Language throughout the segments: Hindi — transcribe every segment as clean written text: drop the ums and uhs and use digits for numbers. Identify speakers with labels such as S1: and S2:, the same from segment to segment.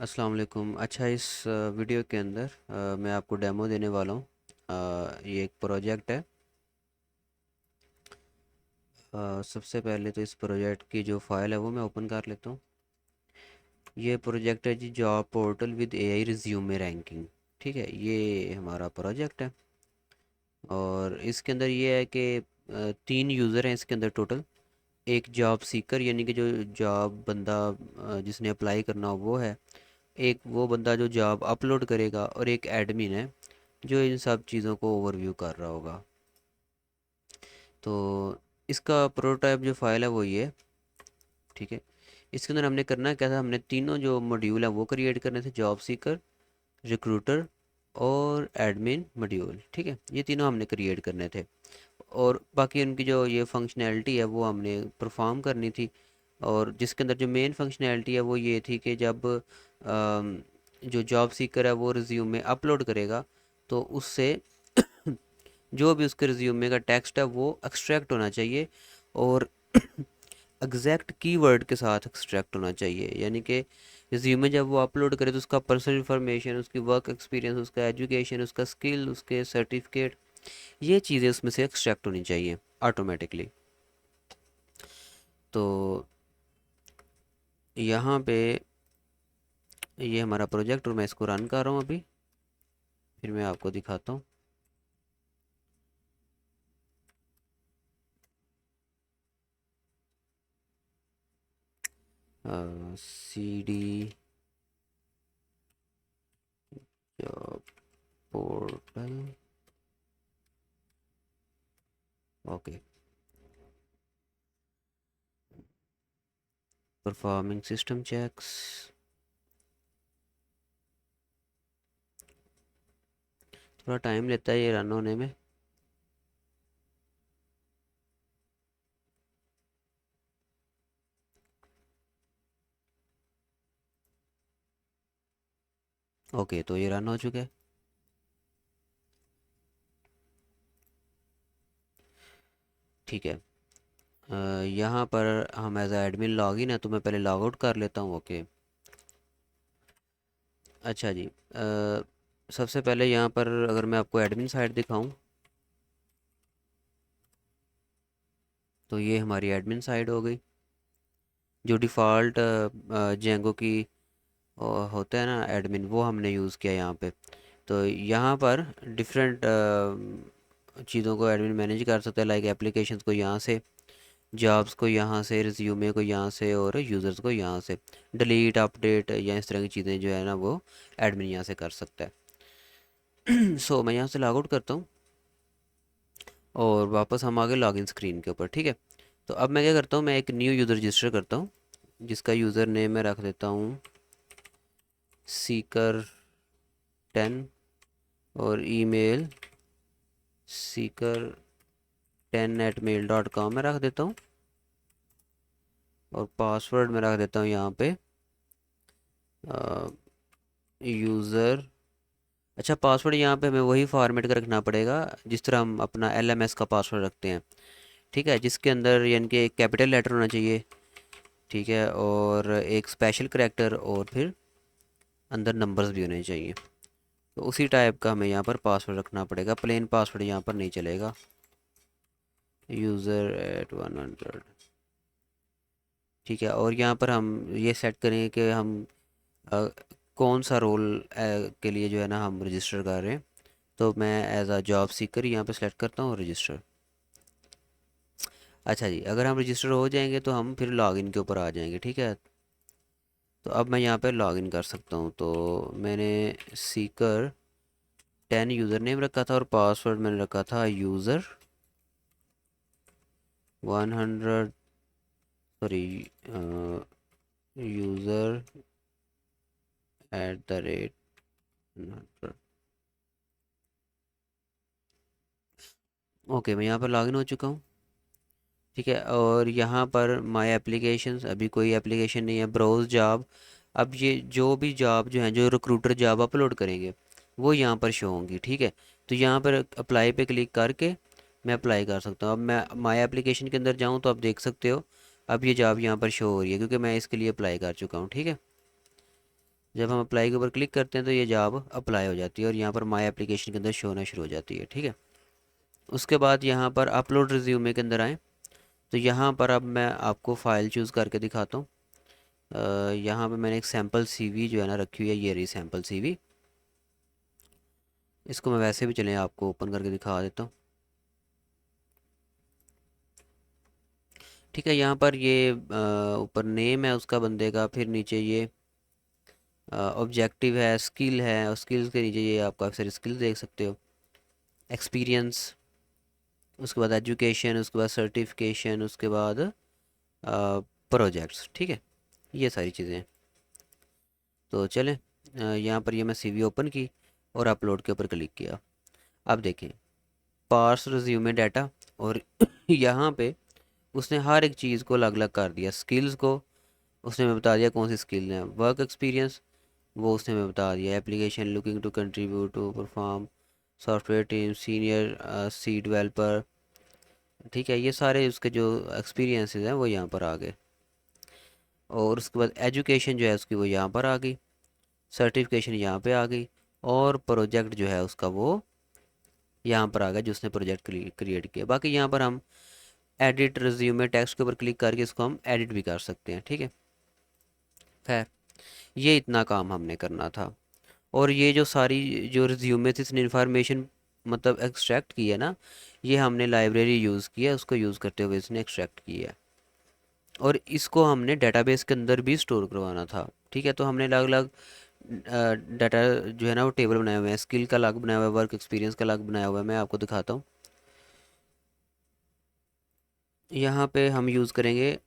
S1: अस्सलाम वालेकुम। अच्छा, इस वीडियो के अंदर मैं आपको डेमो देने वाला हूँ। ये एक प्रोजेक्ट है। सबसे पहले तो इस प्रोजेक्ट की जो फाइल है वो मैं ओपन कर लेता हूँ। ये प्रोजेक्ट है जी, job portal with AI resume ranking. ठीक है, ये हमारा प्रोजेक्ट है। और इसके अंदर ये है कि 3 यूज़र हैं इसके अंदर टोटल। एक जॉब सीकर यानी कि जो जॉब बंदा जिसने अप्लाई करना हो वो है। एक वो बंदा जो जॉब अपलोड करेगा, और एक एडमिन है जो इन सब चीज़ों को ओवरव्यू कर रहा होगा। तो इसका प्रोटोटाइप जो फाइल है वो ये है। ठीक है, इसके अंदर हमने करना क्या था, हमने तीनों जो मॉड्यूल है वो क्रिएट करने थे: जॉब सीकर, रिक्रूटर और एडमिन मॉड्यूल। ठीक है, ये तीनों हमने क्रिएट करने थे। और बाकी उनकी जो ये फंक्शनैलिटी है वो हमने परफॉर्म करनी थी। और जिसके अंदर जो मेन फंक्शनैलिटी है वो ये थी कि जब जो जॉब सीकर है वो रिज्यूमे अपलोड करेगा, तो उससे जो भी उसके रिज्यूमे का टेक्स्ट है वो एक्सट्रैक्ट होना चाहिए। और एग्जैक्ट कीवर्ड के साथ एक्सट्रैक्ट होना चाहिए, यानी कि रिज्यूमे जब वो अपलोड करे तो उसका पर्सनल इन्फॉर्मेशन, उसकी वर्क एक्सपीरियंस, उसका एजुकेशन, उसका स्किल, उसके सर्टिफिकेट, ये चीज़ें उसमें से एक्सट्रैक्ट होनी चाहिए ऑटोमेटिकली। तो यहाँ पे ये हमारा प्रोजेक्ट, और मैं इसको रन कर रहा हूँ अभी। फिर मैं आपको दिखाता हूँ। C D job portal. Okay, performing system checks. थोड़ा टाइम लेता है ये रन होने में। ओके, तो ये रन हो चुका है। ठीक है, यहाँ पर हम एज एडमिन लॉगिन है, तो मैं पहले लॉग आउट कर लेता हूँ। ओके। अच्छा जी, सबसे पहले यहाँ पर अगर मैं आपको एडमिन साइड दिखाऊं, तो ये हमारी एडमिन साइड हो गई। जो डिफ़ॉल्ट जेंगो की होता है ना एडमिन, वो हमने यूज़ किया यहाँ पे। तो यहाँ पर डिफरेंट चीज़ों को एडमिन मैनेज कर सकता है, लाइक एप्लीकेशंस को यहाँ से, जॉब्स को यहाँ से, रिज्यूमे को यहाँ से, और यूज़र्स को यहाँ से। डिलीट, अपडेट या इस तरह की चीज़ें जो है ना वो एडमिन यहाँ से कर सकता है। सो मैं यहाँ से लॉग आउट करता हूँ, और वापस हम आ गए लॉगिन स्क्रीन के ऊपर। ठीक है, तो अब मैं क्या करता हूँ, मैं एक न्यू यूज़र रजिस्टर करता हूँ, जिसका यूज़र नेम मैं रख देता हूँ सीकर 10, और ईमेल seeker10@mail.com में रख देता हूँ। और पासवर्ड में रख देता हूँ यहाँ पे यूज़र। अच्छा, पासवर्ड यहाँ पे हमें वही फॉर्मेट का रखना पड़ेगा जिस तरह हम अपना एलएमएस का पासवर्ड रखते हैं। ठीक है, जिसके अंदर यानी कि एक कैपिटल लेटर होना चाहिए। ठीक है, और एक स्पेशल करैक्टर, और फिर अंदर नंबर्स भी होने चाहिए। तो उसी टाइप का हमें यहाँ पर पासवर्ड रखना पड़ेगा, प्लेन पासवर्ड यहाँ पर नहीं चलेगा। user@100। ठीक है, और यहाँ पर हम ये सेट करेंगे कि हम अ, कौन सा रोल के लिए जो है ना हम रजिस्टर कर रहे हैं। तो मैं एज अ जॉब सीकर यहाँ पे सेलेक्ट करता हूँ रजिस्टर। अच्छा जी, अगर हम रजिस्टर हो जाएंगे तो हम फिर लॉगिन के ऊपर आ जाएंगे। ठीक है, तो अब मैं यहाँ पे लॉगिन कर सकता हूँ। तो मैंने सीकर 10 यूज़र नेम रखा था, और पासवर्ड मैंने रखा था यूज़र 100, सॉरी, यूज़र@100। ओके, मैं यहाँ पर लॉगिन हो चुका हूँ। ठीक है, और यहाँ पर माय एप्लीकेशंस, अभी कोई एप्लीकेशन नहीं है। ब्राउज जॉब, अब ये जो भी जॉब जो है, जो रिक्रूटर जॉब अपलोड करेंगे वो यहाँ पर शो होंगी। ठीक है, तो यहाँ पर अप्लाई पे क्लिक करके मैं अप्लाई कर सकता हूँ। अब मैं माय एप्लीकेशन के अंदर जाऊँ तो आप देख सकते हो अब ये जॉब यहाँ पर शो हो रही है, क्योंकि मैं इसके लिए अप्लाई कर चुका हूँ। ठीक है, जब हम अप्लाई के ऊपर क्लिक करते हैं तो ये जॉब अप्लाई हो जाती है और यहाँ पर माई एप्लीकेशन के अंदर शो होना शुरू हो जाती है। ठीक है, उसके बाद यहाँ पर अपलोड रिज्यूमे के अंदर आएँ तो यहाँ पर अब मैं आपको फ़ाइल चूज़ करके दिखाता हूँ। यहाँ पे मैंने एक सैम्पल सीवी जो है ना रखी हुई है, ये रही सैम्पल सीवी। इसको मैं वैसे भी चलें आपको ओपन करके दिखा देता हूँ। ठीक है, यहाँ पर ये ऊपर नेम है उसका बंदे का, फिर नीचे ये ऑब्जेक्टिव है, स्किल है, और स्किल्स के नीचे ये आप काफ़ी सारी स्किल्स देख सकते हो। एक्सपीरियंस, उसके बाद एजुकेशन, उसके बाद सर्टिफिकेशन, उसके बाद प्रोजेक्ट्स। ठीक है, ये सारी चीज़ें हैं। तो चलें, यहाँ पर ये मैं सीवी ओपन की और अपलोड के ऊपर क्लिक किया। अब देखें पार्स रिज्यूमे डाटा, और यहाँ पे उसने हर एक चीज़ को अलग अलग कर दिया। स्किल्स को उसने मैं बता दिया कौन सी स्किल है, वर्क एक्सपीरियंस वो उसने मैं बता दिया, application looking to contribute to perform software team senior C developer. ठीक है, ये सारे उसके जो एक्सपीरियंसेस हैं वो यहाँ पर आ गए। और उसके बाद एजुकेशन जो है उसकी वो यहाँ पर आ गई, सर्टिफिकेशन यहाँ पे आ गई, और प्रोजेक्ट जो है उसका वो यहाँ पर आ गया जो उसने प्रोजेक्ट क्रिएट किया। बाकी यहाँ पर हम एडिट रिज्यूमे टेक्स्ट के ऊपर क्लिक करके इसको हम एडिट भी कर सकते हैं। ठीक है, खैर ये इतना काम हमने करना था। और ये जो सारी जो रिज्यूमे थी इसने इन्फॉर्मेशन मतलब एक्सट्रैक्ट की है ना, ये हमने लाइब्रेरी यूज़ की है, उसको यूज़ करते हुए इसने एक्सट्रैक्ट की है। और इसको हमने डेटाबेस के अंदर भी स्टोर करवाना था। ठीक है, तो हमने अलग अलग डाटा जो है ना वो टेबल बनाए हुए हैं। स्किल का अलग बनाया हुआ है, वर्क एक्सपीरियंस का अलग बनाया हुआ है, मैं आपको दिखाता हूँ। यहाँ पे हम यूज़ करेंगे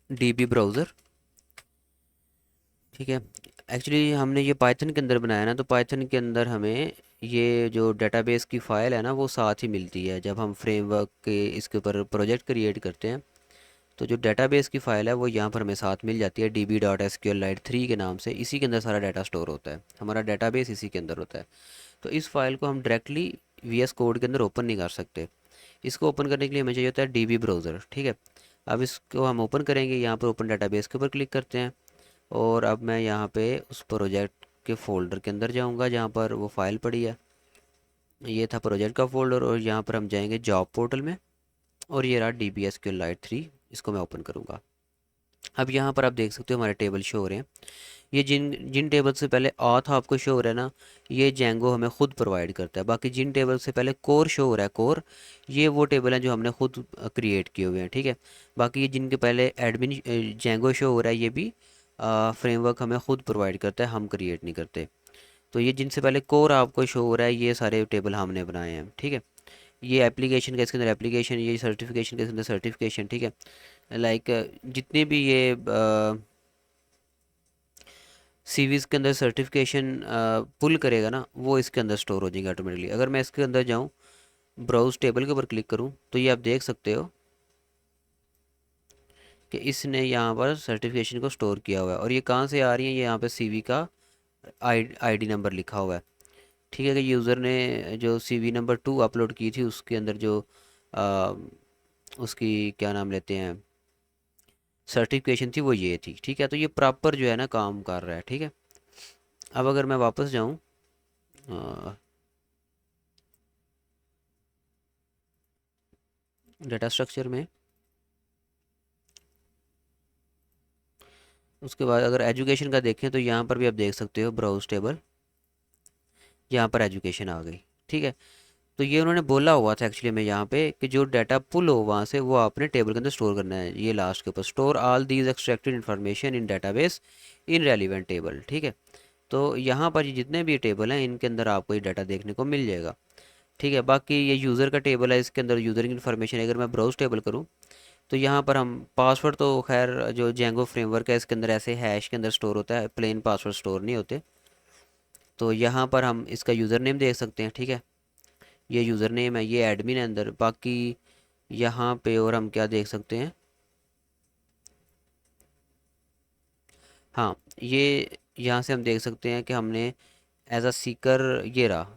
S1: डीबी ब्राउज़र। ठीक है, एक्चुअली हमने ये पाइथन के अंदर बनाया ना, तो पाइथन के अंदर हमें ये जो डेटाबेस की फ़ाइल है ना वो साथ ही मिलती है। जब हम फ्रेमवर्क के इसके ऊपर प्रोजेक्ट क्रिएट करते हैं तो जो डेटाबेस की फ़ाइल है वो यहाँ पर हमें साथ मिल जाती है, db.sqlite3 के नाम से। इसी के अंदर सारा डाटा स्टोर होता है, हमारा डेटाबेस इसी के अंदर होता है। तो इस फाइल को हम डायरेक्टली VS कोड के अंदर ओपन नहीं कर सकते। इसको ओपन करने के लिए हमें चाहिए होता है डीबी ब्राउज़र। ठीक है, अब इसको हम ओपन करेंगे, यहाँ पर ओपन डाटाबेस के ऊपर क्लिक करते हैं, और अब मैं यहाँ पे उस प्रोजेक्ट के फ़ोल्डर के अंदर जाऊँगा जहाँ पर वो फ़ाइल पड़ी है। ये था प्रोजेक्ट का फ़ोल्डर, और यहाँ पर हम जाएंगे जॉब पोर्टल में, और ये रहा DB SQLite 3। इसको मैं ओपन करूँगा। अब यहाँ पर आप देख सकते हो हमारे टेबल शो हो रहे हैं। ये जिन जिन टेबल से पहले ऑथ आपको शो हो रहा है ना, ये जेंगो हमें खुद प्रोवाइड करता है। बाकी जिन टेबल से पहले कोर शो हो रहा है, कोर, ये वो टेबल हैं जो हमने खुद क्रिएट किए हुए हैं। ठीक है, बाकी ये जिनके पहले एडमिन जेंगो शो हो रहा है, ये भी फ्रेमवर्क हमें खुद प्रोवाइड करता है, हम क्रिएट नहीं करते। तो ये जिनसे पहले कोर आपको शो हो रहा है, ये सारे टेबल हमने बनाए हैं। ठीक है, ये एप्लीकेशन का इसके अंदर एप्लीकेशन, ये सर्टिफिकेशन के अंदर सर्टिफिकेशन। ठीक है, लाइक जितने भी ये सीवीज़ के अंदर सर्टिफिकेशन पुल करेगा ना, वो इसके अंदर स्टोर हो जाएगा ऑटोमेटिकली। अगर मैं इसके अंदर जाऊँ, ब्राउज टेबल के ऊपर क्लिक करूँ, तो ये आप देख सकते हो कि इसने यहाँ पर सर्टिफिकेशन को स्टोर किया हुआ है। और ये कहाँ से आ रही है, ये यहाँ पे सीवी का आईडी नंबर लिखा हुआ है। ठीक है, कि यूज़र ने जो CV नंबर 2 अपलोड की थी उसके अंदर जो आ, उसकी क्या नाम लेते हैं सर्टिफिकेशन थी, वो ये थी। ठीक है, तो ये प्रॉपर जो है ना काम कर रहा है। ठीक है, अब अगर मैं वापस जाऊँ डेटा स्ट्रक्चर में, उसके बाद अगर एजुकेशन का देखें तो यहाँ पर भी आप देख सकते हो ब्राउज टेबल, यहाँ पर एजुकेशन आ गई। ठीक है, तो ये उन्होंने बोला हुआ था एक्चुअली में यहाँ पे कि जो डाटा पुल हो वहाँ से वो आपने टेबल के अंदर स्टोर करना है। ये लास्ट के ऊपर store all these extracted information in database in relevant table. ठीक है, तो यहाँ पर ये जितने भी टेबल हैं इनके अंदर आपको ये डाटा देखने को मिल जाएगा। ठीक है, बाकी ये यूज़र का टेबल है, इसके अंदर यूज़र की इन्फॉर्मेशन। अगर मैं ब्राउज टेबल करूँ तो यहाँ पर हम पासवर्ड, तो खैर जो जेंगो फ्रेमवर्क है इसके अंदर ऐसे हैश के अंदर स्टोर होता है, प्लेन पासवर्ड स्टोर नहीं होते। तो यहाँ पर हम इसका यूज़र नेम देख सकते हैं। ठीक है, ये यूज़र नेम है, ये एडमिन है अंदर। बाकी यहाँ पे और हम क्या देख सकते हैं, हाँ, ये यहाँ से हम देख सकते हैं कि हमने एज अ सीकर, ये रहा,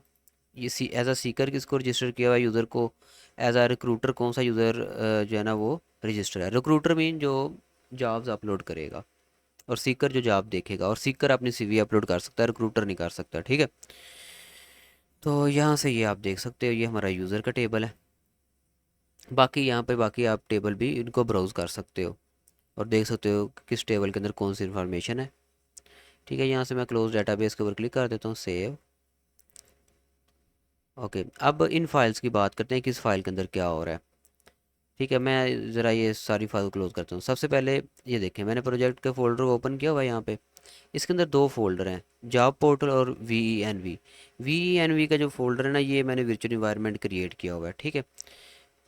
S1: ये एज अ सीकर किसको रजिस्टर किया हुआ है यूज़र को, एज अ रिक्रूटर कौन सा यूज़र जो है ना वो रजिस्टर है। रिक्रूटर मीन जो जॉब्स अपलोड करेगा। और सीकर जो जॉब देखेगा, और सीकर अपनी सीवी अपलोड कर सकता है, रिक्रूटर नहीं कर सकता, ठीक है। तो यहाँ से ये आप देख सकते हो, ये हमारा यूज़र का टेबल है। बाकी यहाँ पे बाकी आप टेबल भी इनको ब्राउज़ कर सकते हो और देख सकते हो कि किस टेबल के अंदर कौन सी इन्फॉर्मेशन है, ठीक है। यहाँ से मैं क्लोज डेटाबेस के ऊपर क्लिक कर देता हूँ, सेव। ओके, अब इन फाइल्स की बात करते हैं, किस फाइल के अंदर क्या हो रहा है, ठीक है। मैं ज़रा ये सारी फाइल क्लोज करता हूँ। सबसे पहले ये देखें, मैंने प्रोजेक्ट के फोल्डर को ओपन किया हुआ है यहाँ पे। इसके अंदर दो फोल्डर हैं, जॉब पोर्टल और वी ई एन वी का जो फोल्डर है ना, ये मैंने वर्चुअल इन्वायरमेंट क्रिएट किया हुआ है, ठीक है।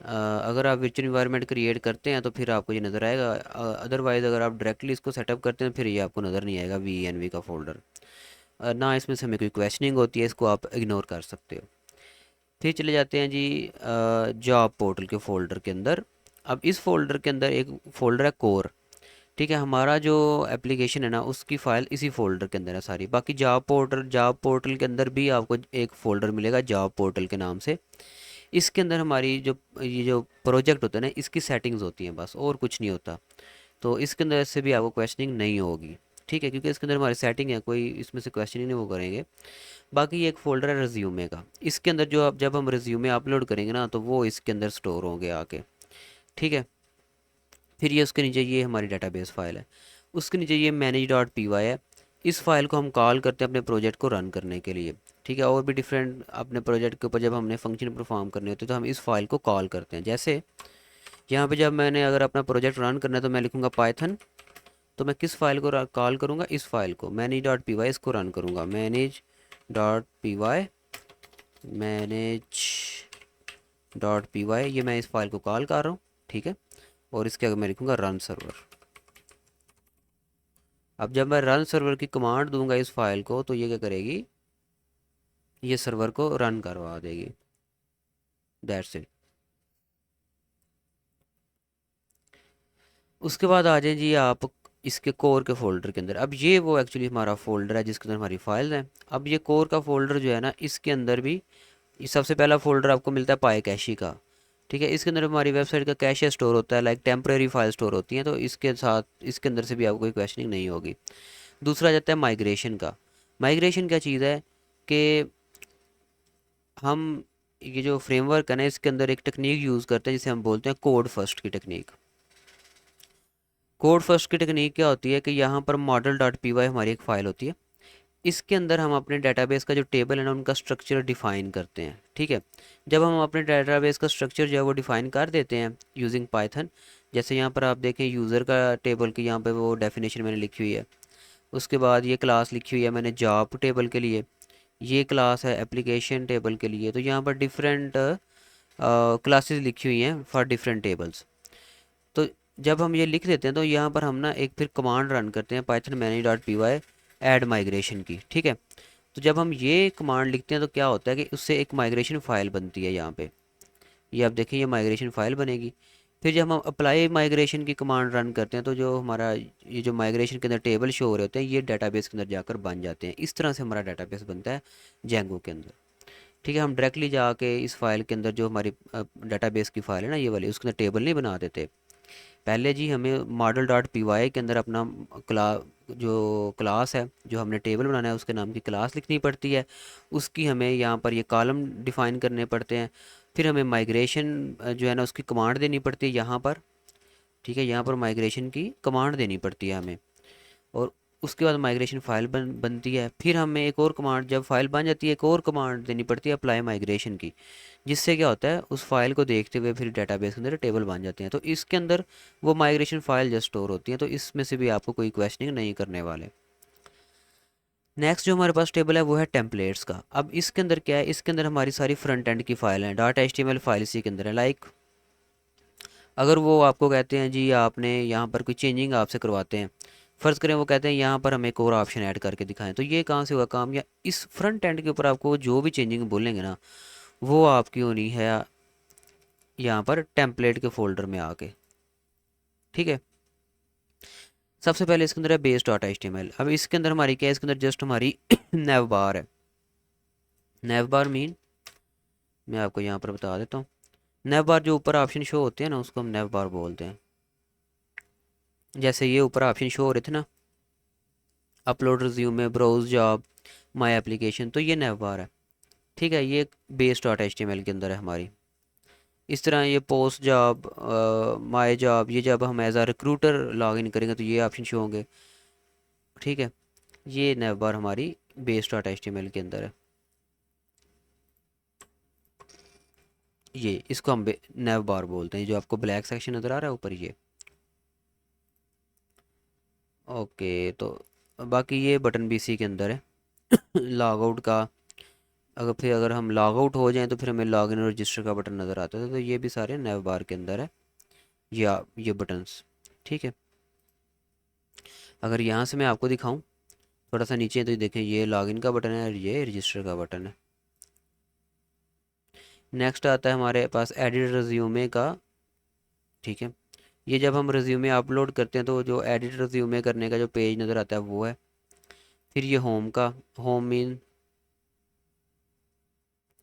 S1: अगर आप वर्चुअल इन्वायरमेंट क्रिएट करते हैं तो फिर आपको ये नज़र आएगा, अदरवाइज़ अगर आप डायरेक्टली इसको सेटअप करते हैं फिर ये आपको नज़र नहीं आएगा वी का फोल्डर। ना इसमें से हमें कोई क्वेश्चनिंग होती है, इसको आप इग्नोर कर सकते हो। फिर चले जाते हैं जी जॉब पोर्टल के फोल्डर के अंदर। अब इस फोल्डर के अंदर एक फ़ोल्डर है कोर, ठीक है। हमारा जो एप्लीकेशन है ना, उसकी फ़ाइल इसी फोल्डर के अंदर है सारी। बाकी जॉब पोर्टल के अंदर भी आपको एक फ़ोल्डर मिलेगा जॉब पोर्टल के नाम से। इसके अंदर हमारी जो ये जो प्रोजेक्ट होता है ना, इसकी सेटिंग्स होती हैं बस, और कुछ नहीं होता। तो इसके अंदर से भी आपको क्वेश्चनिंग नहीं होगी, ठीक है, क्योंकि इसके अंदर हमारी सेटिंग है, कोई इसमें से क्वेश्चनिंग नहीं वो करेंगे। बाकी ये एक फ़ोल्डर है रिज्यूमे का, इसके अंदर जो आप जब हम रिज्यूमे अपलोड करेंगे ना, तो वो इसके अंदर स्टोर होंगे आके, ठीक है। फिर ये उसके नीचे ये हमारी डेटाबेस फाइल है, उसके नीचे ये manage.py है। इस फाइल को हम कॉल करते हैं अपने प्रोजेक्ट को रन करने के लिए, ठीक है। और भी डिफरेंट अपने प्रोजेक्ट के ऊपर जब हमने फंक्शन परफॉर्म करने होते हैं तो हम इस फाइल को कॉल करते हैं। जैसे यहाँ पे जब मैंने अगर अपना प्रोजेक्ट रन करना है तो मैं लिखूँगा पाइथन, तो मैं किस फाइल को कॉल करूँगा, इस फाइल को manage.py, इसको रन करूँगा manage.py, manage.py, ये मैं इस फाइल को कॉल कर रहा हूँ, ठीक है। और इसके आगे मैं लिखूँगा रन सर्वर। अब जब मैं रन सर्वर की कमांड दूंगा इस फाइल को, तो ये क्या करेगी, ये सर्वर को रन करवा देगी, दैट्स इट। उसके बाद आ जाए जी आप इसके कोर के फोल्डर के अंदर। अब ये वो एक्चुअली हमारा फोल्डर है जिसके अंदर हमारी फाइल है। अब ये कोर का फोल्डर जो है ना, इसके अंदर भी ये सबसे पहला फोल्डर आपको मिलता है पाई कैशी का, ठीक है। इसके अंदर हमारी वेबसाइट का कैश स्टोर होता है, लाइक टेम्प्रेरी फाइल स्टोर होती हैं, तो इसके साथ इसके अंदर से भी आपको कोई क्वेश्चनिंग नहीं होगी। दूसरा आ जाता है माइग्रेशन का। माइग्रेशन क्या चीज़ है कि हम ये जो फ्रेमवर्क है ना, इसके अंदर एक टेक्निक यूज़ करते हैं जिसे हम बोलते हैं कोड फर्स्ट की टेक्निक। कोड फर्स्ट की टेक्निक क्या होती है कि यहाँ पर model.py हमारी एक फ़ाइल होती है, इसके अंदर हम अपने डेटाबेस का जो टेबल है ना, उनका स्ट्रक्चर डिफ़ाइन करते हैं, ठीक है। जब हम अपने डेटाबेस का स्ट्रक्चर जो है वो डिफ़ाइन कर देते हैं यूजिंग पाइथन, जैसे यहाँ पर आप देखें यूज़र का टेबल की यहाँ पे वो डेफिनेशन मैंने लिखी हुई है। उसके बाद ये क्लास लिखी हुई है मैंने जॉब टेबल के लिए, ये क्लास है एप्लीकेशन टेबल के लिए। तो यहाँ पर डिफरेंट क्लासेस लिखी हुई हैं फॉर डिफरेंट टेबल्स। तो जब हम ये लिख देते हैं तो यहाँ पर हम ना एक फिर कमांड रन करते हैं पाइथन manage.py ऐड माइग्रेशन की, ठीक है। तो जब हम ये कमांड लिखते हैं तो क्या होता है कि उससे एक माइग्रेशन फ़ाइल बनती है यहाँ पे, ये आप देखें ये माइग्रेशन फ़ाइल बनेगी। फिर जब हम अप्लाई माइग्रेशन की कमांड रन करते हैं तो जो हमारा ये जो माइग्रेशन के अंदर टेबल शो हो रहे होते हैं, ये डाटाबेस के अंदर जाकर बन जाते हैं। इस तरह से हमारा डाटाबेस बनता है जेंगो के अंदर, ठीक है। हम डायरेक्टली जाके इस फाइल के अंदर जो हमारी डाटाबेस की फ़ाइल है ना, ये वाली, उसके अंदर टेबल नहीं बना देते। पहले जी हमें model.py के अंदर अपना क्ला जो क्लास है, जो हमने टेबल बनाना है उसके नाम की क्लास लिखनी पड़ती है, उसकी हमें यहाँ पर ये कॉलम डिफ़ाइन करने पड़ते हैं। फिर हमें माइग्रेशन जो है ना उसकी कमांड देनी पड़ती है यहाँ पर, ठीक है। यहाँ पर माइग्रेशन की कमांड देनी पड़ती है हमें, और उसके बाद माइग्रेशन फ़ाइल बनती है। फिर हमें एक और कमांड, जब फाइल बन जाती है, एक और कमांड देनी पड़ती है अप्लाई माइग्रेशन की, जिससे क्या होता है उस फाइल को देखते हुए फिर डेटाबेस के अंदर टेबल बन जाते हैं। तो इसके अंदर वो माइग्रेशन फ़ाइल जस्ट स्टोर होती है, तो इसमें से भी आपको कोई क्वेश्चनिंग नहीं करने वाले। नेक्स्ट जो हमारे पास टेबल है वो है टेम्पलेट्स का। अब इसके अंदर क्या है, इसके अंदर हमारी सारी फ्रंट एंड की फाइल है, डॉट HTML फाइल इसी के अंदर है। लाइक अगर वो आपको कहते हैं जी आपने यहाँ पर कोई चेंजिंग आपसे करवाते हैं, फ़र्ज़ करें वो कहते हैं यहाँ पर हमें एक और ऑप्शन ऐड करके दिखाएं, तो ये कहाँ से होगा काम, या इस फ्रंट एंड के ऊपर आपको जो भी चेंजिंग बोलेंगे ना, वो आपकी होनी है यहाँ पर टेम्पलेट के फोल्डर में आके, ठीक है। सबसे पहले इसके अंदर है base.html। अब इसके अंदर हमारी क्या है, इसके अंदर जस्ट हमारी नेव बार है। नेव बार मीन मैं आपको यहाँ पर बता देता हूँ। नेव बार जो ऊपर ऑप्शन शो होते हैं ना, उसको हम नेव बार बोलते हैं। जैसे ये ऊपर ऑप्शन शो हो रहे थे ना, upload resume, browse job, my application, तो ये नैवबार है। ठीक है, ये base dot H T M L के अंदर है हमारी। इस तरह ये पोस्ट जॉब, माई जॉब, ये जब हम as a recruiter log in करेंगे तो ये ऑप्शन शो होंगे। ठीक है, ये नैवबार हमारी base dot H T M L के अंदर है। ये इसको हम नैव बार बोलते हैं, जो आपको ब्लैक सेक्शन नज़र आ रहा है ऊपर ये। ओके, तो बाकी ये बटन भी इसी के अंदर है लॉग आउट का। अगर हम लॉग आउट हो जाएं तो फिर हमें लॉग इन और रजिस्टर का बटन नज़र आता है, तो ये भी सारे नैव बार के अंदर है, ये बटन्स। ठीक है, अगर यहाँ से मैं आपको दिखाऊं थोड़ा सा नीचे, तो ये देखें, ये लॉगिन का बटन है और ये रजिस्टर का बटन है। नेक्स्ट आता है हमारे पास एडिट रिज्यूमे का। ठीक है, ये जब हम रिज्यूमे अपलोड करते हैं तो जो एडिट रिज्यूमे करने का जो पेज नज़र आता है वो है। फिर ये होम का, होम मीन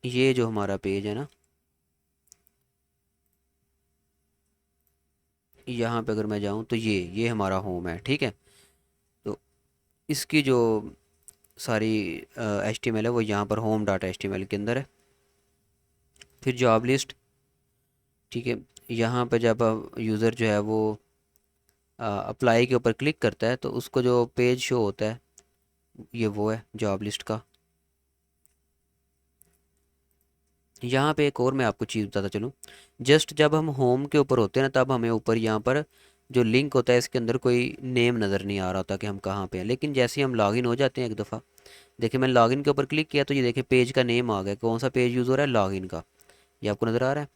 S1: ये जो हमारा पेज है ना, यहाँ पे अगर मैं जाऊँ तो ये हमारा होम है। ठीक है, तो इसकी जो सारी एच टी एम एल है वो यहाँ पर home dot H T M L के अंदर है। फिर जॉब लिस्ट। ठीक है, यहाँ पे जब यूज़र जो है वो अप्लाई के ऊपर क्लिक करता है तो उसको जो पेज शो होता है ये वो है जॉब लिस्ट का। यहाँ पे एक और मैं आपको चीज़ बताता चलूँ, जस्ट जब हम होम के ऊपर होते हैं ना, तब हमें ऊपर यहाँ पर जो लिंक होता है इसके अंदर कोई नेम नज़र नहीं आ रहा होता कि हम कहाँ पे हैं। लेकिन जैसे ही हम लॉगिन हो जाते हैं एक दफ़ा, देखिए मैं लॉगिन के ऊपर क्लिक किया तो ये देखिए पेज का नेम आ गया, कौन सा पेज यूज़ हो रहा है, लॉगिन का। ये आपको नज़र आ रहा है,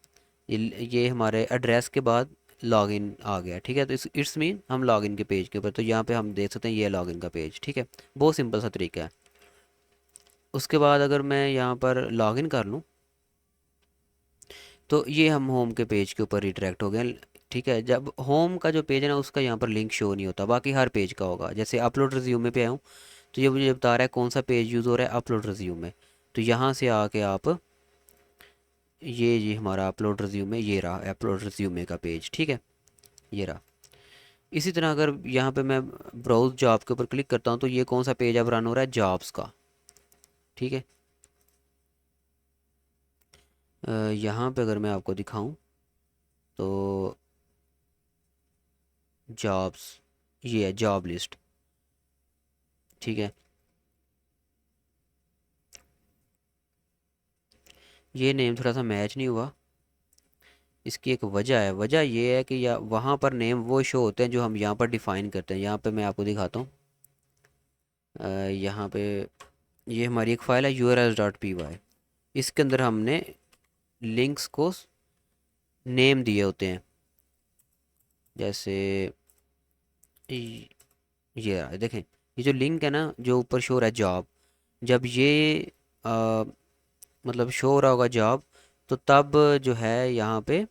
S1: ये हमारे एड्रेस के बाद लॉगिन आ गया। ठीक है, तो इट्स मीन हम लॉगिन के पेज के ऊपर, तो यहाँ पे हम देख सकते हैं ये लॉगिन का पेज। ठीक है, बहुत सिंपल सा तरीका है। उसके बाद अगर मैं यहाँ पर लॉगिन कर लूँ तो ये हम होम के पेज के ऊपर रिट्रैक्ट हो गए। ठीक है, जब होम का जो पेज है ना उसका यहाँ पर लिंक शो नहीं होता, बाकी हर पेज का होगा। जैसे अपलोड रिज्यूमे पे आऊँ तो ये मुझे बता रहा है कौन सा पेज यूज़ हो रहा है, अपलोड रिज्यूमे। तो यहाँ से आके आप ये हमारा अपलोड रिज्यूमे, ये रहा अपलोड रिज्यूमे का पेज। ठीक है, ये रहा। इसी तरह अगर यहाँ पे मैं ब्राउज जॉब के ऊपर क्लिक करता हूँ तो ये कौन सा पेज अब रन हो रहा है, जॉब्स का। ठीक है, यहाँ पे अगर मैं आपको दिखाऊं तो जॉब्स, ये है जॉब लिस्ट। ठीक है, ये नेम थोड़ा सा मैच नहीं हुआ, इसकी एक वजह है। वजह ये है कि या वहाँ पर नेम वो शो होते हैं जो हम यहाँ पर डिफ़ाइन करते हैं। यहाँ पे मैं आपको दिखाता हूँ, यहाँ पे ये हमारी एक फ़ाइल है urls.py, इसके अंदर हमने लिंक्स को नेम दिए होते हैं। जैसे ये रहा, देखें ये जो लिंक है ना जो ऊपर शो हो रहा है जॉब, जब ये आ, मतलब शो हो रहा होगा जॉब, तो तब जो है यहाँ पे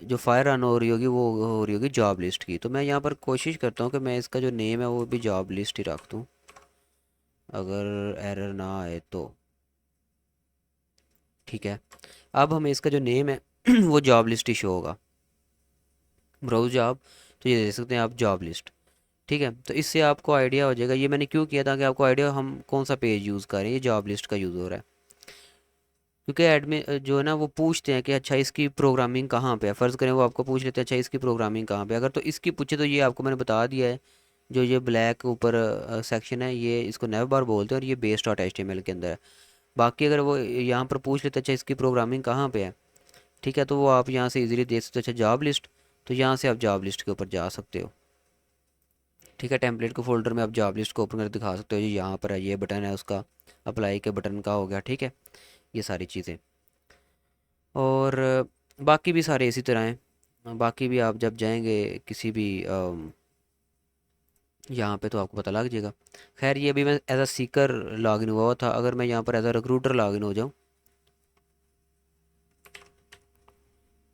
S1: जो फायर रन हो रही होगी वो हो रही होगी जॉब लिस्ट की। तो मैं यहाँ पर कोशिश करता हूँ कि मैं इसका जो नेम है वो भी जॉब लिस्ट ही रख दूँ, अगर एरर ना आए तो। ठीक है, अब हमें इसका जो नेम है वो जॉब लिस्ट ही शो होगा, ब्राउज जॉब। तो ये देख सकते हैं आप जॉब लिस्ट। ठीक है, तो इससे आपको आइडिया हो जाएगा, ये मैंने क्यों किया था कि आपको आइडिया हम कौन सा पेज यूज़ करें, ये जॉब लिस्ट का यूज़ हो रहा है। क्योंकि एडमिन जो है ना वो पूछते हैं कि अच्छा इसकी प्रोग्रामिंग कहाँ पे है, फ़र्ज़ करें वो आपको पूछ लेते हैं अच्छा इसकी प्रोग्रामिंग कहाँ पे है। अगर तो इसकी पूछे तो ये आपको मैंने बता दिया है, जो ये ब्लैक ऊपर सेक्शन है ये इसको नेव बार बोलते हैं और ये base dot H T M L के अंदर है। बाकी अगर वो यहाँ पर पूछ लेते हैं अच्छा इसकी प्रोग्रामिंग कहाँ पे है, ठीक है, तो वो आप यहाँ से इजीली देख सकते हो, अच्छा जॉब लिस्ट, तो यहाँ से आप जॉब लिस्ट के ऊपर जा सकते हो। ठीक है, टेम्पलेट को फोल्डर में आप जॉब लिस्ट को ओपन कर दिखा सकते हो, जी यहाँ पर है, ये बटन है उसका, अप्लाई के बटन का हो गया। ठीक है, ये सारी चीज़ें, और बाकी भी सारे इसी तरह हैं। बाकी भी आप जब जाएंगे किसी भी यहाँ पे तो आपको पता लग जाएगा। खैर ये अभी मैं एज अ सीकर लॉगिन हुआ था, अगर मैं यहाँ पर एज अ रिक्रूटर लॉगिन हो जाऊँ,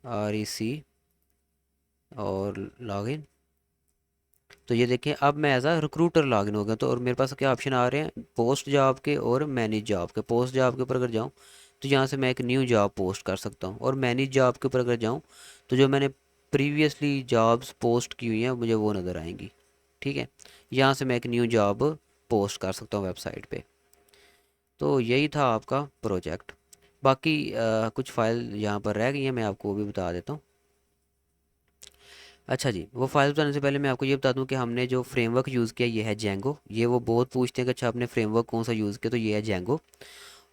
S1: REC और लॉगिन, तो ये देखें अब मैं एज अ रिक्रूटर लॉगिन हो गया। तो और मेरे पास क्या ऑप्शन आ रहे हैं, पोस्ट जॉब के और मैनेज जॉब के। पोस्ट जॉब के ऊपर अगर जाऊँ तो यहाँ से मैं एक न्यू जॉब पोस्ट कर सकता हूँ, और मैनेज जॉब के ऊपर अगर जाऊँ तो जो मैंने प्रीवियसली जॉब्स पोस्ट की हुई हैं मुझे वो नज़र आएंगी। ठीक है, यहाँ से मैं एक न्यू जॉब पोस्ट कर सकता हूँ वेबसाइट पे। तो यही था आपका प्रोजेक्ट। बाकी कुछ फ़ाइल यहाँ पर रह गई हैं, मैं आपको वो भी बता देता हूँ। अच्छा जी, वो फाइल बताने से पहले मैं आपको ये बता दूं कि हमने जो फ्रेमवर्क यूज़ किया ये है जेंगो। ये वो बहुत पूछते हैं कि अच्छा आपने फ्रेमवर्क कौन सा यूज़ किया, तो ये है जेंगो।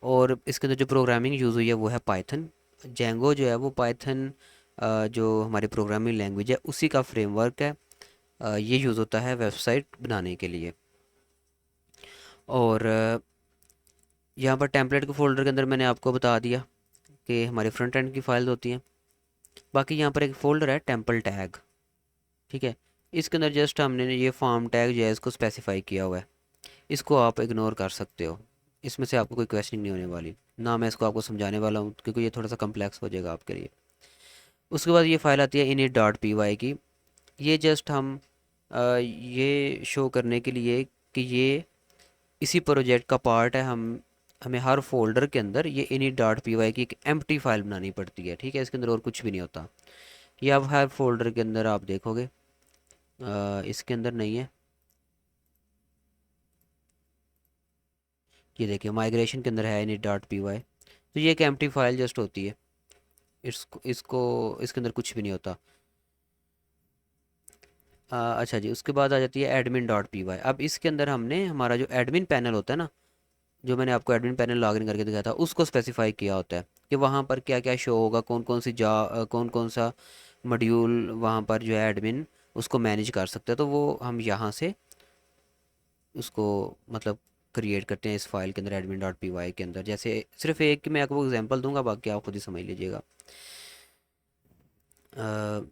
S1: और इसके अंदर जो प्रोग्रामिंग यूज़ हुई है वो है पाइथन। जेंगो जो है वो पाइथन जो हमारी प्रोग्रामिंग लैंग्वेज है उसी का फ्रेमवर्क है। ये यूज़ होता है वेबसाइट बनाने के लिए। और यहाँ पर टेम्पलेट के फोल्डर के अंदर मैंने आपको बता दिया कि हमारे फ्रंट एंड की फाइल होती हैं। बाकी यहाँ पर एक फ़ोल्डर है टेम्पल टैग, ठीक है। इसके अंदर जस्ट हमने ये फॉर्म टैग जो है इसको स्पेसिफाई किया हुआ है। इसको आप इग्नोर कर सकते हो, इसमें से आपको कोई क्वेश्चनिंग नहीं होने वाली, ना मैं इसको आपको समझाने वाला हूँ क्योंकि ये थोड़ा सा कम्प्लेक्स हो जाएगा आपके लिए। उसके बाद ये फाइल आती है init.py की। ये जस्ट हम ये शो करने के लिए कि ये इसी प्रोजेक्ट का पार्ट है। हमें हर फोल्डर के अंदर ये init.py की एक एम्प्टी फाइल बनानी पड़ती है, ठीक है। इसके अंदर और कुछ भी नहीं होता। ये अब हर फोल्डर के अंदर आप देखोगे, इसके अंदर नहीं है। ये देखिए माइग्रेशन के अंदर है init.py। तो ये एक एम्प्टी फाइल जस्ट होती है, इसको इसको इसके अंदर कुछ भी नहीं होता। अच्छा जी, उसके बाद आ जाती है admin.py। अब इसके अंदर हमने हमारा जो एडमिन पैनल होता है ना, जो मैंने आपको एडमिन पैनल लॉगिन करके दिखाया था, उसको स्पेसिफाई किया होता है कि वहाँ पर क्या क्या शो होगा, कौन कौन सा मॉड्यूल वहाँ पर जो है एडमिन उसको मैनेज कर सकता है। तो वो हम यहाँ से उसको मतलब क्रिएट करते हैं इस फाइल के अंदर admin.py के अंदर। जैसे सिर्फ एक की मैं आपको एग्जांपल दूंगा, बाकी आप खुद ही समझ लीजिएगा। अ,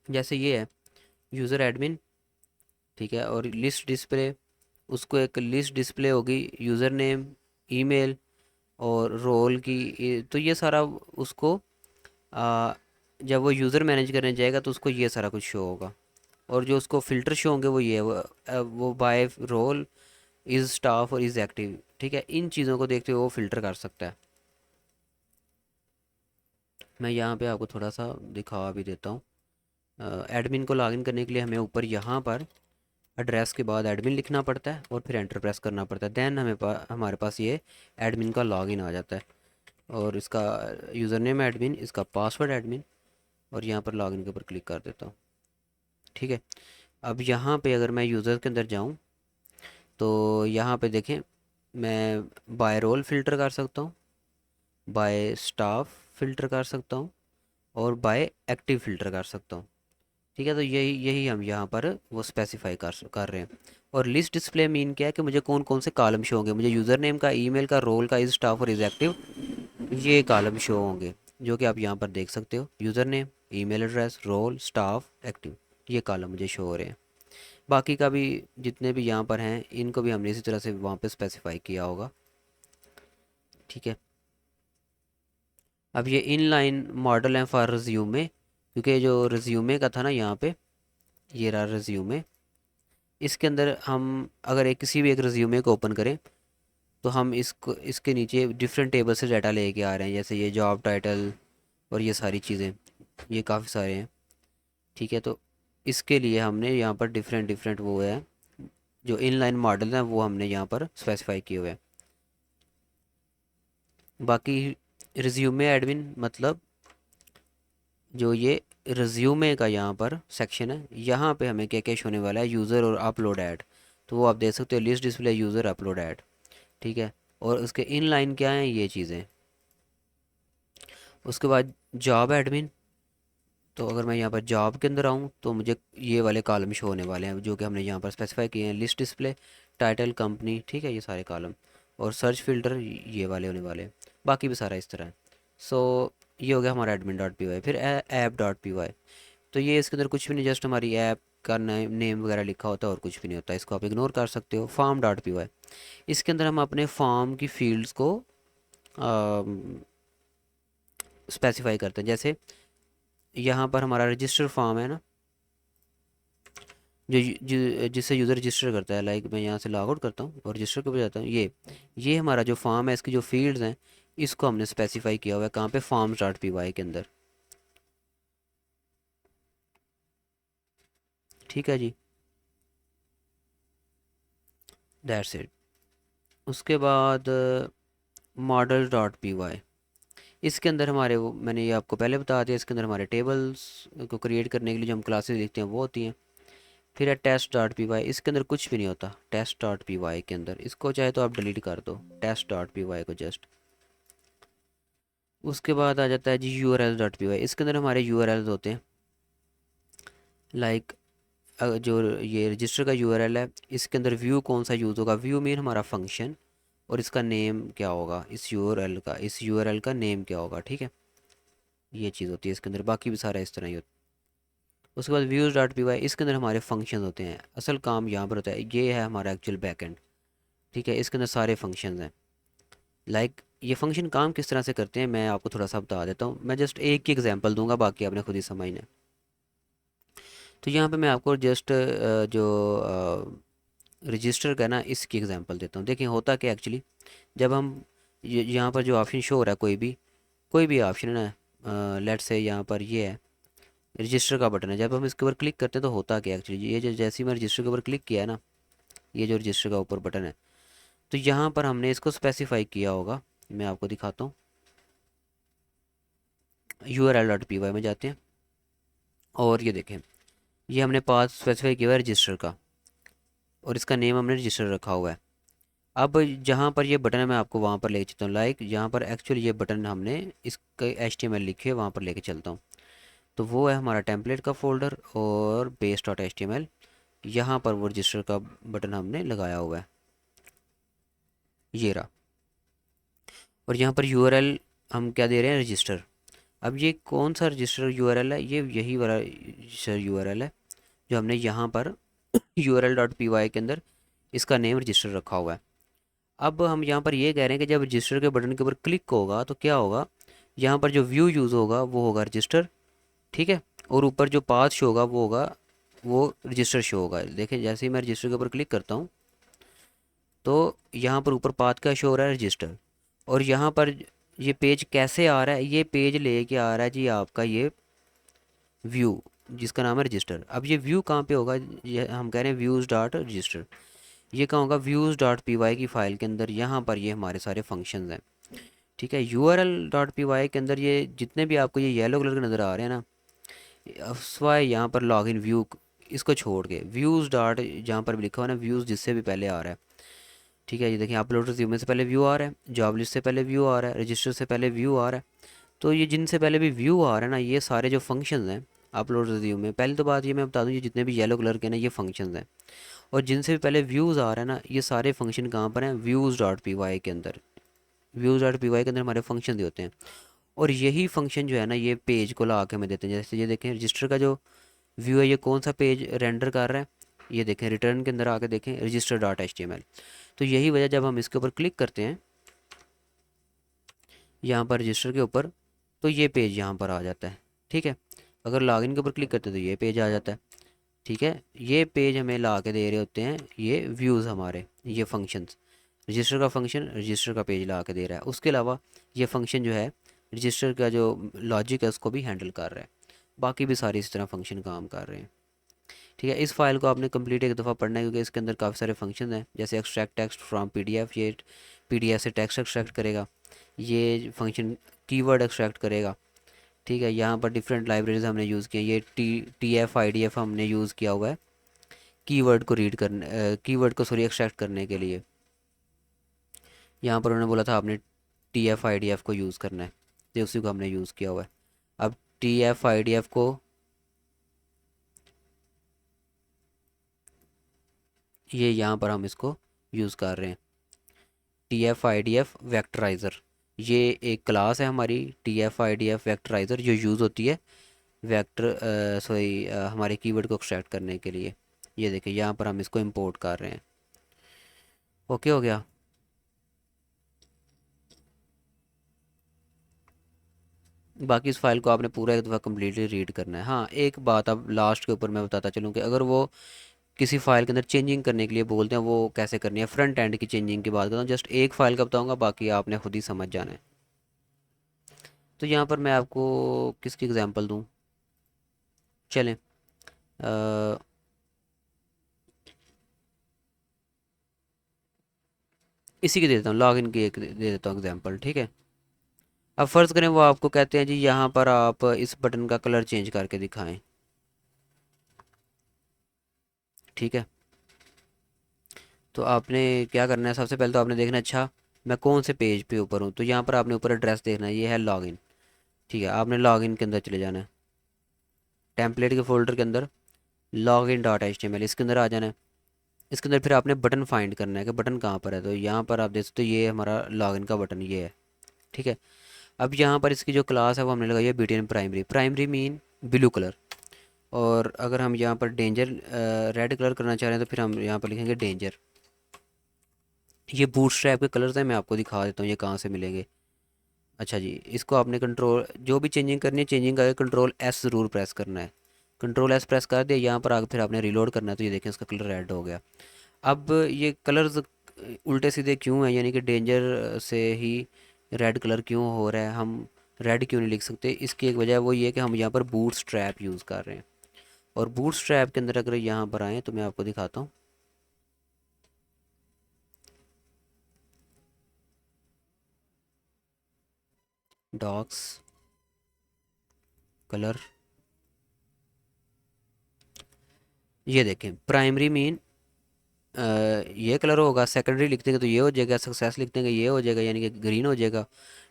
S1: जैसे ये है यूज़र एडमिन, ठीक है, और लिस्ट डिस्प्ले। उसको एक लिस्ट डिस्प्ले होगी, यूज़र नेम, ईमेल और रोल की। तो ये सारा उसको आ, जब वो यूज़र मैनेज करने जाएगा तो उसको ये सारा कुछ शो होगा। और जो उसको फ़िल्टर शो होंगे वो ये है, वो बाय रोल, इज़ स्टाफ और इज़ एक्टिव, ठीक है। इन चीज़ों को देखते हुए वो फ़िल्टर कर सकता है। मैं यहाँ पे आपको थोड़ा सा दिखा भी देता हूँ। एडमिन को लॉगिन करने के लिए हमें यूज़र यहाँ पर एड्रेस के बाद एडमिन लिखना पड़ता है और फिर एंटर प्रेस करना पड़ता है। देन हमारे पास ये एडमिन का लॉगिन आ जाता है। और इसका यूज़र नेम एडमिन, इसका पासवर्ड एडमिन, और यहाँ पर लॉगिन के ऊपर क्लिक कर देता हूँ, ठीक है। अब यहाँ पे अगर मैं यूज़र के अंदर जाऊँ तो यहाँ पे देखें, मैं बाय रोल फ़िल्टर कर सकता हूँ, बाय स्टाफ फ़िल्टर कर सकता हूँ और बाय एक्टिव फ़िल्टर कर सकता हूँ, ठीक है। तो यही यही हम यहाँ पर वो स्पेसिफाई कर रहे हैं। और लिस्ट डिस्प्ले मीन क्या है कि मुझे कौन कौन से कॉलम शो होंगे, मुझे यूज़र नेम का, ईमेल का, रोल का, इज स्टाफ और इज एक्टिव, ये कॉलम शो होंगे जो कि आप यहाँ पर देख सकते हो। User name, email address, role, staff, active, ये कॉलम मुझे शो हो रहे हैं। बाकी का भी जितने भी यहाँ पर हैं इनको भी हमने इसी तरह से वहाँ पे स्पेसिफाई किया होगा, ठीक है। अब ये इनलाइन मॉडल है फॉर रिज्यूमे, क्योंकि जो रिज्यूमे का था ना यहाँ पे, ये रहा रिज्यूमे। इसके अंदर हम अगर एक किसी भी एक रिज्यूमे को ओपन करें तो हम इसको इसके नीचे डिफरेंट टेबल से डाटा लेके आ रहे हैं, जैसे ये जॉब टाइटल और ये सारी चीज़ें, ये काफ़ी सारे हैं, ठीक है। तो इसके लिए हमने यहाँ पर डिफरेंट डिफरेंट वो है, जो इनलाइन मॉडल हैं वो हमने यहाँ पर स्पेसिफाई किए हुए हैं। बाकी रिज्यूमे एडमिन मतलब जो ये रिज्यूमे का यहाँ पर सेक्शन है, यहाँ पे हमें क्या क्या होने वाला है, यूज़र और अपलोड ऐड। तो वो आप देख सकते हो, list display, user, upload add, ठीक है। और उसके इनलाइन क्या हैं ये चीज़ें। उसके बाद जॉब एडमिन, तो अगर मैं यहाँ पर जॉब के अंदर आऊँ तो मुझे ये वाले कॉलम शो होने वाले हैं जो कि हमने यहाँ पर स्पेसिफाई किए हैं, लिस्ट डिस्प्ले, टाइटल, कंपनी, ठीक है, ये सारे कॉलम। और सर्च फिल्टर ये वाले होने वाले हैं। बाकी भी सारा इस तरह है। सो ये हो गया हमारा admin.py। फिर ऐप.py, तो ये इसके अंदर कुछ भी नहीं, जस्ट हमारी ऐप का नेम वगैरह लिखा होता है और कुछ भी नहीं होता, इसको आप इग्नोर कर सकते हो। farm.py, इसके अंदर हम अपने फॉर्म की फील्ड्स को स्पेसिफाई करते हैं। जैसे यहाँ पर हमारा रजिस्टर फॉर्म है ना, जिससे यूज़र रजिस्टर करता है। लाइक मैं यहाँ से लॉग आउट करता हूँ और रजिस्टर के ऊपर जाता हूँ। ये हमारा जो फॉर्म है, इसकी जो फील्ड्स हैं इसको हमने स्पेसिफाई किया हुआ है कहाँ पे, forms.py के अंदर। ठीक है जी, दैट्स इट। उसके बाद मॉडल डॉट पी वाई, इसके अंदर हमारे वो मैंने ये आपको पहले बता दिया, इसके अंदर हमारे टेबल्स को क्रिएट करने के लिए जो हम क्लासेस लिखते हैं वो होती हैं। फिर है टेस्ट डॉट पी वाई, इसके अंदर कुछ भी नहीं होता टेस्ट डॉट पी वाई के अंदर, इसको चाहे तो आप डिलीट कर दो टेस्ट डॉट पी वाई को जस्ट। उसके बाद आ जाता है जी U R L dot P Y, इसके अंदर हमारे यू आर एल्स होते हैं। लाइक जो ये रजिस्टर का यू आर एल है, इसके अंदर व्यू कौन सा यूज़ होगा, व्यू मीन हमारा फंक्शन, और इसका नेम क्या होगा, इस यू आर एल का, इस यू आर एल का नेम क्या होगा, ठीक है। ये चीज़ होती है इसके अंदर, बाकी भी सारा इस तरह ही होता है। उसके बाद व्यूज़ डॉट पी वाई, इसके अंदर हमारे फंक्शन होते हैं, असल काम यहाँ पर होता है, ये है हमारा एक्चुअल बैकएंड, ठीक है। इसके अंदर सारे फंक्शन हैं। लाइक ये फंक्शन काम किस तरह से करते हैं मैं आपको थोड़ा सा बता देता हूँ, मैं जस्ट एक ही एग्जांपल दूंगा, बाकी आपने खुद ही समझना है। तो यहाँ पे मैं आपको जस्ट जो रजिस्टर का ना इसकी एग्जांपल देता हूँ। देखिए होता क्या एक्चुअली, जब हम यहाँ पर जो ऑप्शन शो हो रहा है, कोई भी ऑप्शन है ना, लेट्स से यहाँ पर ये है रजिस्टर का बटन है, जब हम इसके ऊपर क्लिक करते हैं तो होता क्या एक्चुअली, ये जो जैसे ही मैं रजिस्टर के ऊपर क्लिक किया है ना, ये जो रजिस्टर का ऊपर बटन है, तो यहाँ पर हमने इसको स्पेसिफाई किया होगा। मैं आपको दिखाता हूँ, U R L dot P Y में जाते हैं, और ये देखें, ये हमने पाथ स्पेसिफाई किया हुआ है रजिस्टर का, और इसका नेम हमने रजिस्टर रखा हुआ है। अब जहाँ पर ये बटन है मैं आपको वहाँ पर लेके चलता हूँ, लाइक जहाँ पर एक्चुअली ये बटन हमने इसके एच टी एम एल लिखे वहाँ पर लेके चलता हूँ। तो वो है हमारा टेम्पलेट का फोल्डर और base dot H T M L, यहाँ पर वो रजिस्टर का बटन हमने लगाया हुआ है, ये रहा। और यहाँ पर यू आर एल हम क्या दे रहे हैं, रजिस्टर। अब ये कौन सा रजिस्टर यू आर एल है, ये यही वाला रजिस्टर यू आर एल है जो हमने यहाँ पर U R L dot P Y के अंदर इसका नेम रजिस्टर रखा हुआ है। अब हम यहाँ पर ये कह रहे हैं कि जब रजिस्टर के बटन के ऊपर क्लिक होगा तो क्या होगा, यहाँ पर जो व्यू यूज़ होगा वो होगा रजिस्टर, ठीक है। और ऊपर जो पाथ शो होगा वो होगा, वो रजिस्टर शो होगा। देखें जैसे ही मैं रजिस्टर के ऊपर क्लिक करता हूँ तो यहाँ पर ऊपर पाथ का शो हो रहा है रजिस्टर, और यहाँ पर ये पेज कैसे आ रहा है, ये पेज लेके आ रहा है जी आपका ये व्यू जिसका नाम है रजिस्टर। अब ये व्यू कहाँ पे होगा, ये हम कह रहे हैं व्यूज़ डॉट रजिस्टर, ये कहाँ होगा, व्यूज़ डॉट पी वाई की फ़ाइल के अंदर, यहाँ पर ये हमारे सारे फंक्शंस हैं, ठीक है। U R L dot P Y के अंदर ये जितने भी आपको ये येलो कलर के नज़र आ रहे हैं ना, स्वाय यहाँ पर लॉग इन व्यू, इसको छोड़ के व्यूज़ डॉट जहाँ पर भी लिखा हुआ है ना व्यूज़ जिससे भी पहले आ रहा है, ठीक है। ये देखिए अपलोड रिज्यूमे से पहले व्यू आ रहा है, जॉब लिस्ट से पहले व्यू आ रहा है, रजिस्टर से पहले व्यू आ रहा है। तो ये जिनसे पहले भी व्यू आ रहा है ना, ये सारे जो फंक्शंस हैं अपलोड रिज्यूमे, पहले तो बात ये मैं बता दूँ, ये जितने भी येलो कलर के ना ये फंक्शंस हैं, और जिनसे भी पहले व्यूज़ आ रहा है ना, ये सारे फंक्शन कहाँ पर हैं, व्यूज़ डॉट पी वाई के अंदर। व्यूज़ डॉट पी वाई के अंदर हमारे फंक्शन भी होते हैं, और यही फंक्शन जो है ना ये पेज को ला के हमें देते हैं। जैसे ये देखें रजिस्टर का जो व्यू है, ये कौन सा पेज रेंडर कर रहा है, ये देखें रिटर्न के अंदर आके देखें register dot H T M L. तो यही वजह, जब हम इसके ऊपर क्लिक करते हैं यहाँ पर रजिस्टर के ऊपर, तो ये पेज यहाँ पर आ जाता है, ठीक है। अगर लॉगिन के ऊपर क्लिक करते हैं तो ये पेज आ जाता है, ठीक है। ये पेज हमें ला के दे रहे होते हैं ये व्यूज़ हमारे, ये फंक्शंस, रजिस्टर का फंक्शन रजिस्टर का पेज ला के दे रहा है। उसके अलावा ये फंक्शन जो है रजिस्टर का जो लॉजिक है उसको भी हैंडल कर रहा है, बाकी भी सारी इस तरह फंक्शन काम कर रहे हैं, ठीक है। इस फाइल को आपने कंप्लीट एक दफ़ा पढ़ना है, क्योंकि इसके अंदर काफ़ी सारे फंक्शन हैं, जैसे एक्सट्रैक्ट टेक्स्ट फ्रॉम पीडीएफ, ये पीडीएफ से टेक्स्ट एक्सट्रैक्ट करेगा, ये फंक्शन कीवर्ड एक्सट्रैक्ट करेगा, ठीक है। यहाँ पर डिफरेंट लाइब्रेरीज हमने यूज़ की हैं, ये T F I D F हमने यूज़ किया हुआ है कीवर्ड को रीड करने, कीवर्ड को सॉरी एक्सट्रैक्ट करने के लिए। यहाँ पर उन्होंने बोला था आपने T F I D F को यूज़ करना है, तो उसी को हमने यूज़ किया हुआ है। अब T F I D F को ये यहाँ पर हम इसको यूज़ कर रहे हैं, T F I D F vectoriser, ये एक क्लास है हमारी T F I D F vectoriser, जो यूज़ होती है वेक्टर सॉरी हमारे कीवर्ड को एक्सट्रैक्ट करने के लिए। ये देखिए यहाँ पर हम इसको इंपोर्ट कर रहे हैं, ओके हो गया। बाकी इस फाइल को आपने पूरा एक दफ़ा कम्प्लीटली रीड करना है। हाँ एक बात अब लास्ट के ऊपर मैं बताता चलूँ कि अगर वो किसी फाइल के अंदर चेंजिंग करने के लिए बोलते हैं, वो कैसे करनी है, फ्रंट एंड की चेंजिंग की बात करता हूँ, जस्ट एक फ़ाइल का बताऊँगा, बाकी आपने खुद ही समझ जाना है। तो यहाँ पर मैं आपको किसकी एग्ज़ाम्पल दूँ, चलें इसी की दे देता हूँ, लॉगिन की एक दे देता हूँ एग्जांपल, ठीक है। अब फ़र्ज़ करें वो आपको कहते हैं जी यहाँ पर आप इस बटन का कलर चेंज करके दिखाएं, ठीक है। तो आपने क्या करना है, सबसे पहले तो आपने देखना है, अच्छा मैं कौन से पेज पे ऊपर हूँ, तो यहाँ पर आपने ऊपर एड्रेस देखना है, ये है लॉगिन, ठीक है। आपने लॉगिन के अंदर चले जाना है, टेम्पलेट के फोल्डर के अंदर login dot H T M L, इसके अंदर आ जाना है। इसके अंदर फिर आपने बटन फाइंड करना है कि बटन कहाँ पर है, तो यहाँ पर आप देख सकते हो ये हमारा लॉगिन का बटन ये है, ठीक है। अब यहाँ पर इसकी जो क्लास है वो हमने लगाई है BTN primary, primary mean blue colour. और अगर हम यहाँ पर डेंजर रेड कलर करना चाह रहे हैं तो फिर हम यहाँ पर लिखेंगे डेंजर। ये बूटस्ट्रैप के कलर्स हैं, मैं आपको दिखा देता हूँ ये कहाँ से मिलेंगे। अच्छा जी, इसको आपने कंट्रोल जो भी चेंजिंग करनी है, चेंजिंग करके कंट्रोल एस ज़रूर प्रेस करना है। कंट्रोल एस प्रेस कर दिया, यहाँ पर आगे फिर आपने रिलोड करना है, तो ये देखें इसका कलर रेड हो गया। अब ये कलर्स उल्टे सीधे क्यों हैं, यानी कि डेंजर से ही रेड कलर क्यों हो रहा है, हम रेड क्यों नहीं लिख सकते, इसकी एक वजह वो ये है कि हम यहाँ पर बूट स्ट्रैप यूज़ कर रहे हैं। और बूट स्ट्रैप के अंदर अगर यहाँ पर आएँ तो मैं आपको दिखाता हूँ। डॉक्स कलर, ये देखें प्राइमरी मीन ये कलर होगा, सेकेंडरी लिख देंगे तो ये हो जाएगा, सक्सेस लिख देंगे ये हो जाएगा यानी कि ग्रीन हो जाएगा,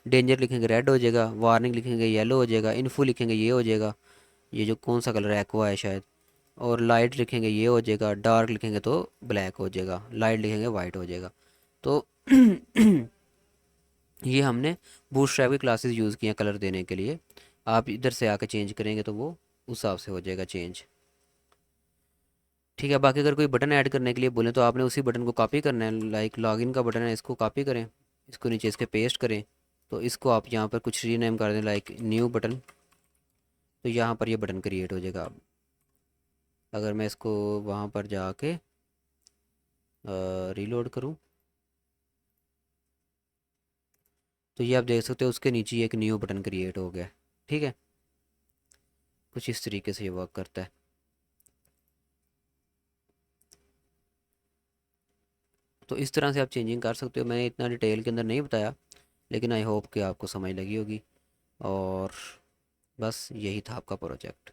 S1: डेंजर लिखेंगे रेड हो जाएगा, वार्निंग लिखेंगे येलो हो जाएगा, इन्फो लिखेंगे ये हो जाएगा, ये जो कौन सा कलर है एक्वा है शायद, और लाइट लिखेंगे ये हो जाएगा, डार्क लिखेंगे तो ब्लैक हो जाएगा, लाइट लिखेंगे वाइट हो जाएगा। तो ये हमने बूटस्ट्रैप की क्लासेस यूज़ की हैं कलर देने के लिए। आप इधर से आके चेंज करेंगे तो वो उस हिसाब से हो जाएगा चेंज, ठीक है। बाकी अगर कोई बटन ऐड करने के लिए बोलें तो आपने उसी बटन को कॉपी करना है, लाइक लॉगिन का बटन है, इसको कॉपी करें, इसको नीचे इसके पेस्ट करें, तो इसको आप यहाँ पर कुछ रीनेम कर दें लाइक न्यू बटन, तो यहाँ पर ये बटन क्रिएट हो जाएगा। अगर मैं इसको वहाँ पर जाके रीलोड करूँ तो ये आप देख सकते हो उसके नीचे एक न्यू बटन क्रिएट हो गया, ठीक है। कुछ इस तरीके से ये वर्क करता है। तो इस तरह से आप चेंजिंग कर सकते हो, मैंने इतना डिटेल के अंदर नहीं बताया, लेकिन आई होप कि आपको समझ लगी होगी। और बस यही था आपका प्रोजेक्ट।